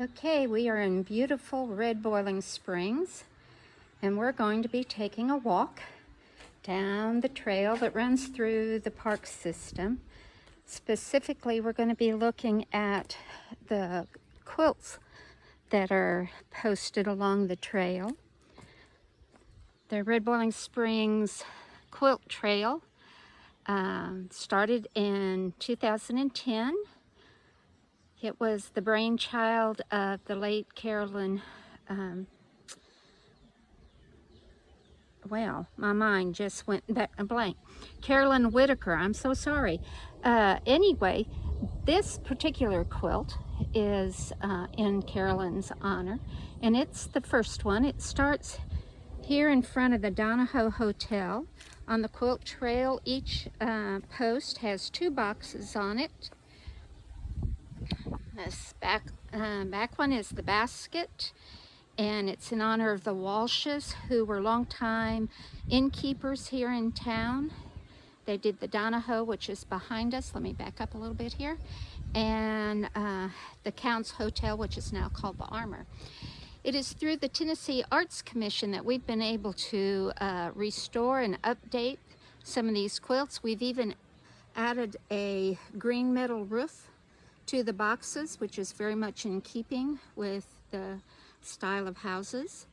Okay, we are in beautiful Red Boiling Springs, and we're going to be taking a walk down the trail that runs through the park system. Specifically, we're going to be looking at the quilts that are posted along the trail. The Red Boiling Springs Quilt Trail started in 2010. It was the brainchild of the late Carolyn, well, my mind just went blank. Carolyn Whitaker, I'm so sorry. Anyway, this particular quilt is in Carolyn's honor, and it's the first one. It starts here in front of the Donoho Hotel. On the quilt trail, each post has 2 boxes on it. This back one is the basket, and it's in honor of the Walshes, who were longtime innkeepers here in town. They did the Donoho, which is behind us. Let me back up a little bit here. And the Count's Hotel, which is now called the Armor. It is through the Tennessee Arts Commission that we've been able to restore and update some of these quilts. We've even added a green metal roof to the boxes, which is very much in keeping with the style of houses.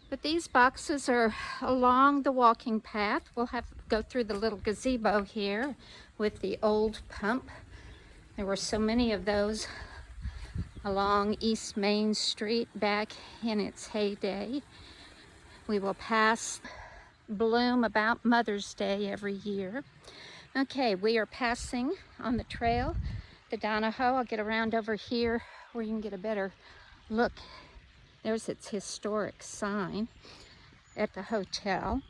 But these boxes are along the walking path. We'll have to go through the little gazebo here with the old pump. There were so many of those along East Main Street back in its heyday. We will pass bloom about Mother's Day every year. Okay, we are passing on the trail the Donoho. I'll get around over here where you can get a better look. There's its historic sign at the hotel.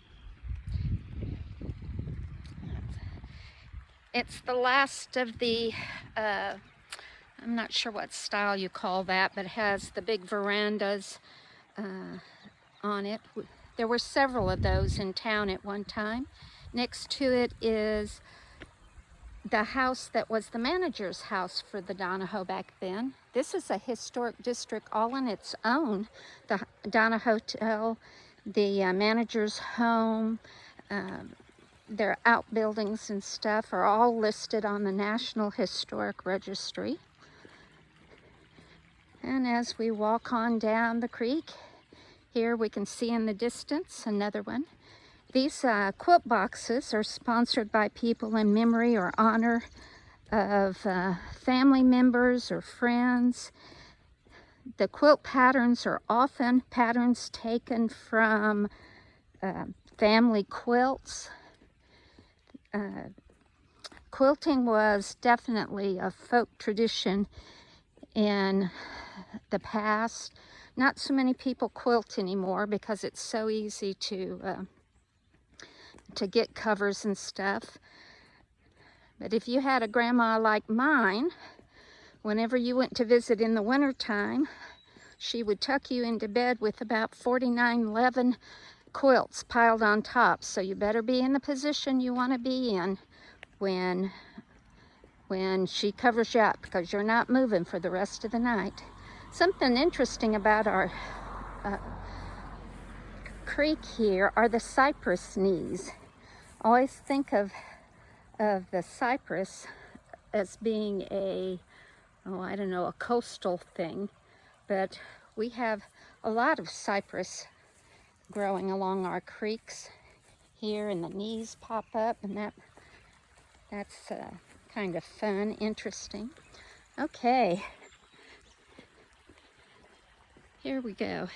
It's the last of the, I'm not sure what style you call that, but it has the big verandas on it. There were several of those in town at one time. Next to it is the house that was the manager's house for the Donoho back then. This is a historic district all on its own. The Donoho Hotel, the manager's home, their outbuildings and stuff are all listed on the National Historic Registry. And as we walk on down the creek, here we can see in the distance another one. These quilt boxes are sponsored by people in memory or honor of family members or friends. The quilt patterns are often patterns taken from family quilts. Quilting was definitely a folk tradition in the past. Not so many people quilt anymore because it's so easy to get covers and stuff. But if you had a grandma like mine, whenever you went to visit in the wintertime, she would tuck you into bed with about 4911 quilts piled on top. So you better be in the position you want to be in when she covers you up, because you're not moving for the rest of the night. Something interesting about our creek here are the cypress knees. I always think of the cypress as being a coastal thing, but we have a lot of cypress growing along our creeks here, and the knees pop up, and that's kind of fun, interesting. Okay, here we go.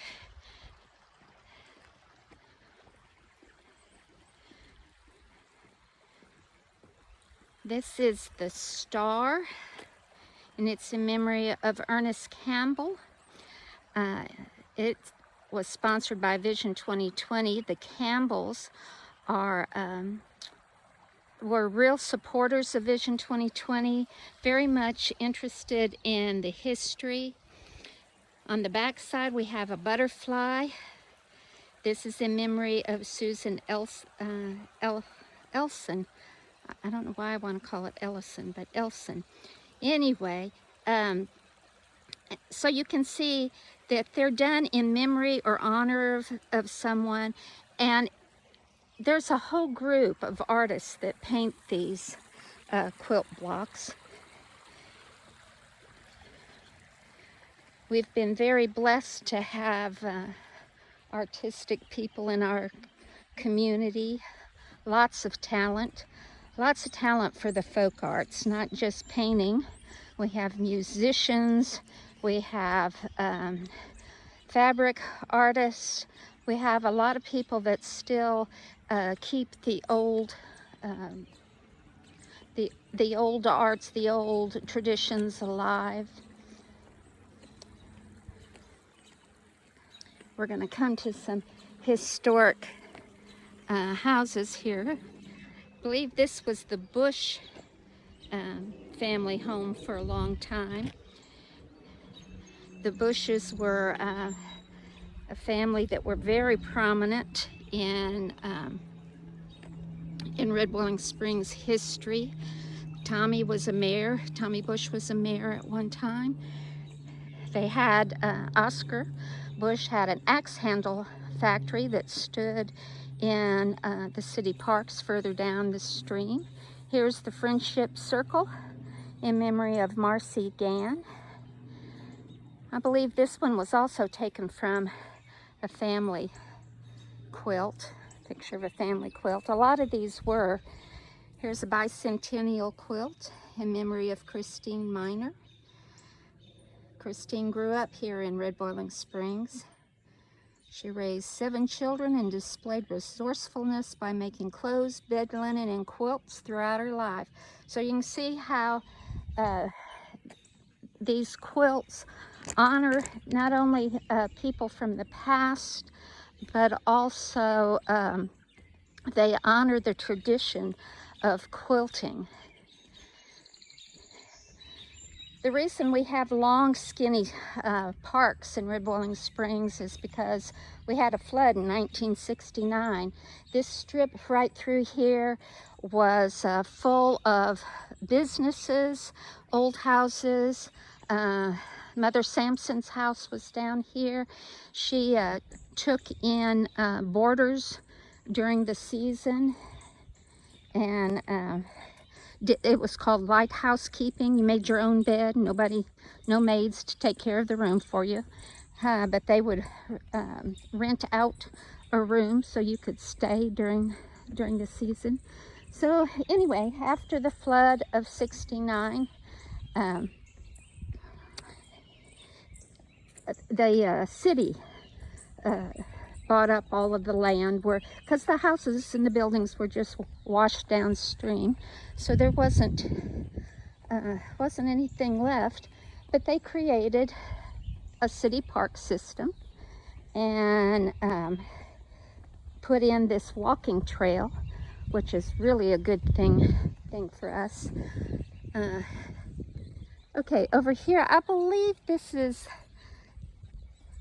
This is the star, and it's in memory of Ernest Campbell. It was sponsored by Vision 2020. The Campbells were real supporters of Vision 2020, very much interested in the history. On the back side, we have a butterfly. This is in memory of Susan Elson. I don't know why I want to call it Ellison, but Elson. Anyway, So you can see that they're done in memory or honor of someone. And there's a whole group of artists that paint these quilt blocks. We've been very blessed to have artistic people in our community, lots of talent for the folk arts, not just painting. We have musicians, we have fabric artists, we have a lot of people that still keep the old old arts, the old traditions alive. We're going to come to some historic houses here. I believe this was the Bush family home for a long time. The Bushes were a family that were very prominent in Red Walking Springs history. Tommy Bush was a mayor at one time. They had Oscar Bush had an axe handle factory that stood in the city parks further down the stream. Here's the Friendship Circle in memory of Marcy Gann. I believe this one was also taken from a family quilt, picture of a family quilt. A lot of these were. Here's a bicentennial quilt in memory of Christine Miner. Christine grew up here in Red Walking Springs. She raised 7 children and displayed resourcefulness by making clothes, bed linen, and quilts throughout her life. So you can see how these quilts honor not only people from the past, but also they honor the tradition of quilting. The reason we have long, skinny parks in Red Walking Springs is because we had a flood in 1969. This strip right through here was full of businesses, old houses. Mother Sampson's house was down here. She took in boarders during the season, and it was called light housekeeping. You made your own bed, no maids to take care of the room for you, but they would rent out a room so you could stay during the season. So anyway, after the flood of '69, the city bought up all of the land because the houses and the buildings were just washed downstream, so there wasn't anything left. But they created a city park system and put in this walking trail, which is really a good thing for us. Okay, over here, I believe this is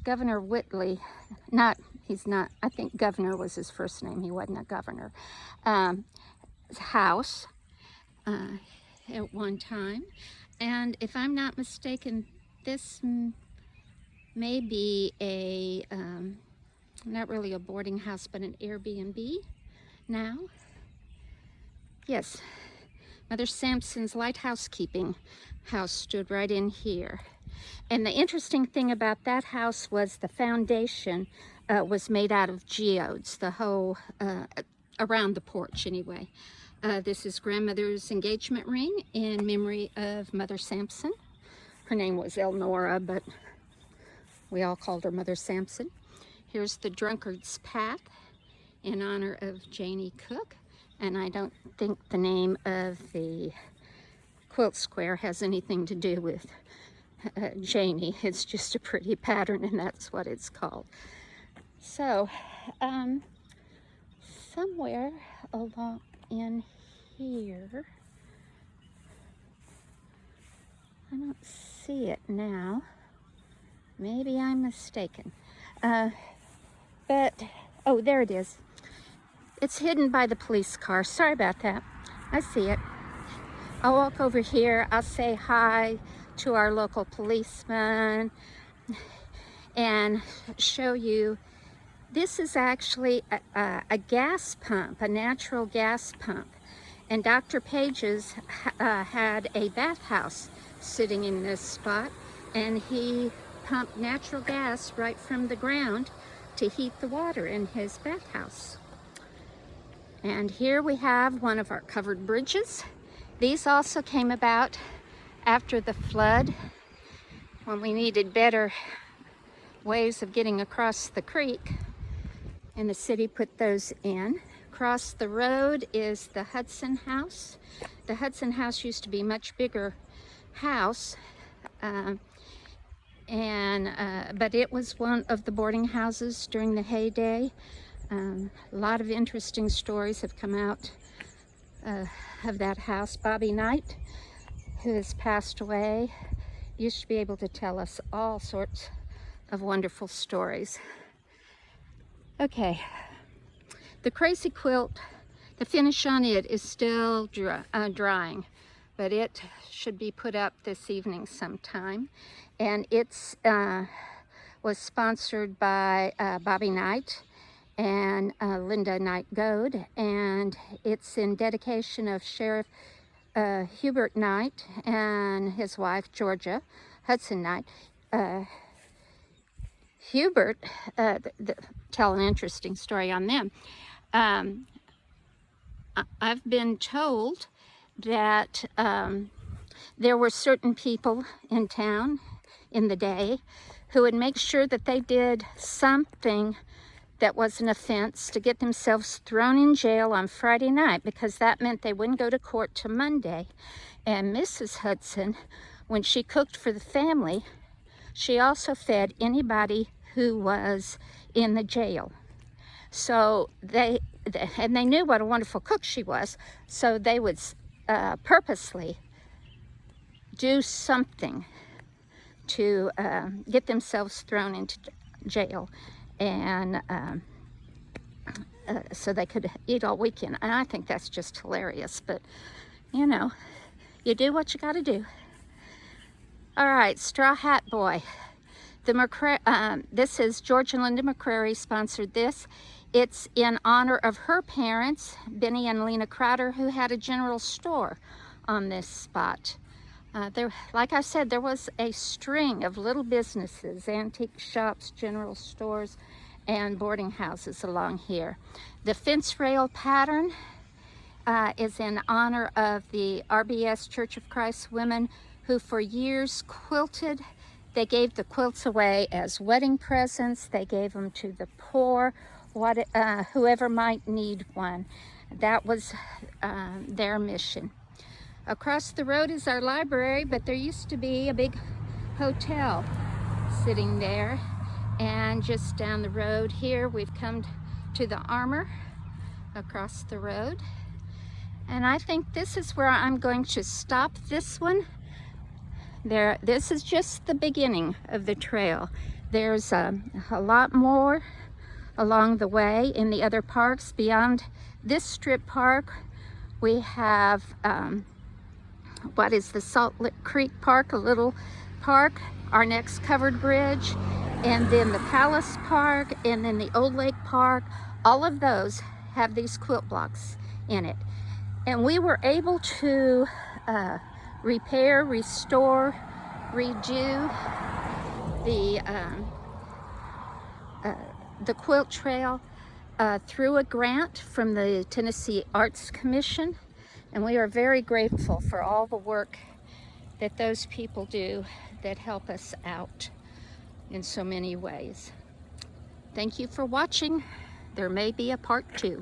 Governor Whitley. He's not, I think Governor was his first name. He wasn't a governor. House at one time. And if I'm not mistaken, this may be not really a boarding house, but an Airbnb now. Yes, Mother Sampson's light housekeeping house stood right in here. And the interesting thing about that house was the foundation was made out of geodes, the whole, around the porch anyway. This is grandmother's engagement ring in memory of Mother Sampson. Her name was Elnora, but we all called her Mother Sampson. Here's the drunkard's path in honor of Janie Cook. And I don't think the name of the quilt square has anything to do with Janie. It's just a pretty pattern, and that's what it's called. So somewhere along in here, I don't see it now. Maybe I'm mistaken. But oh, there it is. It's hidden by the police car. Sorry about that. I see it. I'll walk over here. I'll say hi talk to our local policeman and show you this is actually a gas pump, a natural gas pump. And Dr. Pages had a bathhouse sitting in this spot, and he pumped natural gas right from the ground to heat the water in his bathhouse. And here we have one of our covered bridges. These also came about after the flood, when we needed better ways of getting across the creek, and the city put those in. Across the road is the Hudson House. The Hudson House used to be a much bigger house, but it was one of the boarding houses during the heyday. A lot of interesting stories have come out of that house. Bobby Knight, who has passed away, used to be able to tell us all sorts of wonderful stories. Okay, the crazy quilt, the finish on it is still drying, but it should be put up this evening sometime. And it's was sponsored by Bobby Knight and Linda Knight Goad, and it's in dedication of Sheriff Hubert Knight and his wife Georgia Hudson Knight. Hubert, tell an interesting story on them. I've been told that there were certain people in town in the day who would make sure that they did something that was an offense to get themselves thrown in jail on Friday night, because that meant they wouldn't go to court till Monday. And Mrs. Hudson, when she cooked for the family, she also fed anybody who was in the jail. So they knew what a wonderful cook she was, so they would purposely do something to get themselves thrown into jail, and so they could eat all weekend. And I think that's just hilarious, but you know, you do what you got to do. All right, Straw Hat Boy. This is George and Linda McCrary sponsored this. It's in honor of her parents, Benny and Lena Crowder, who had a general store on this spot. Like I said, there was a string of little businesses, antique shops, general stores, and boarding houses along here. The fence rail pattern is in honor of the RBS Church of Christ women who for years quilted. They gave the quilts away as wedding presents. They gave them to the poor, whoever might need one. That was their mission. Across the road is our library, but there used to be a big hotel sitting there. And just down the road here, we've come to the Armor across the road. And I think this is where I'm going to stop this one. This is just the beginning of the trail. There's a lot more along the way in the other parks. Beyond this strip park, we have what is the Salt Lick Creek Park, a little park, our next covered bridge, and then the Palace Park, and then the Old Lake Park. All of those have these quilt blocks in it. And we were able to repair, restore, redo the quilt trail through a grant from the Tennessee Arts Commission, and we are very grateful for all the work that those people do that help us out in so many ways. Thank you for watching. There may be a part 2.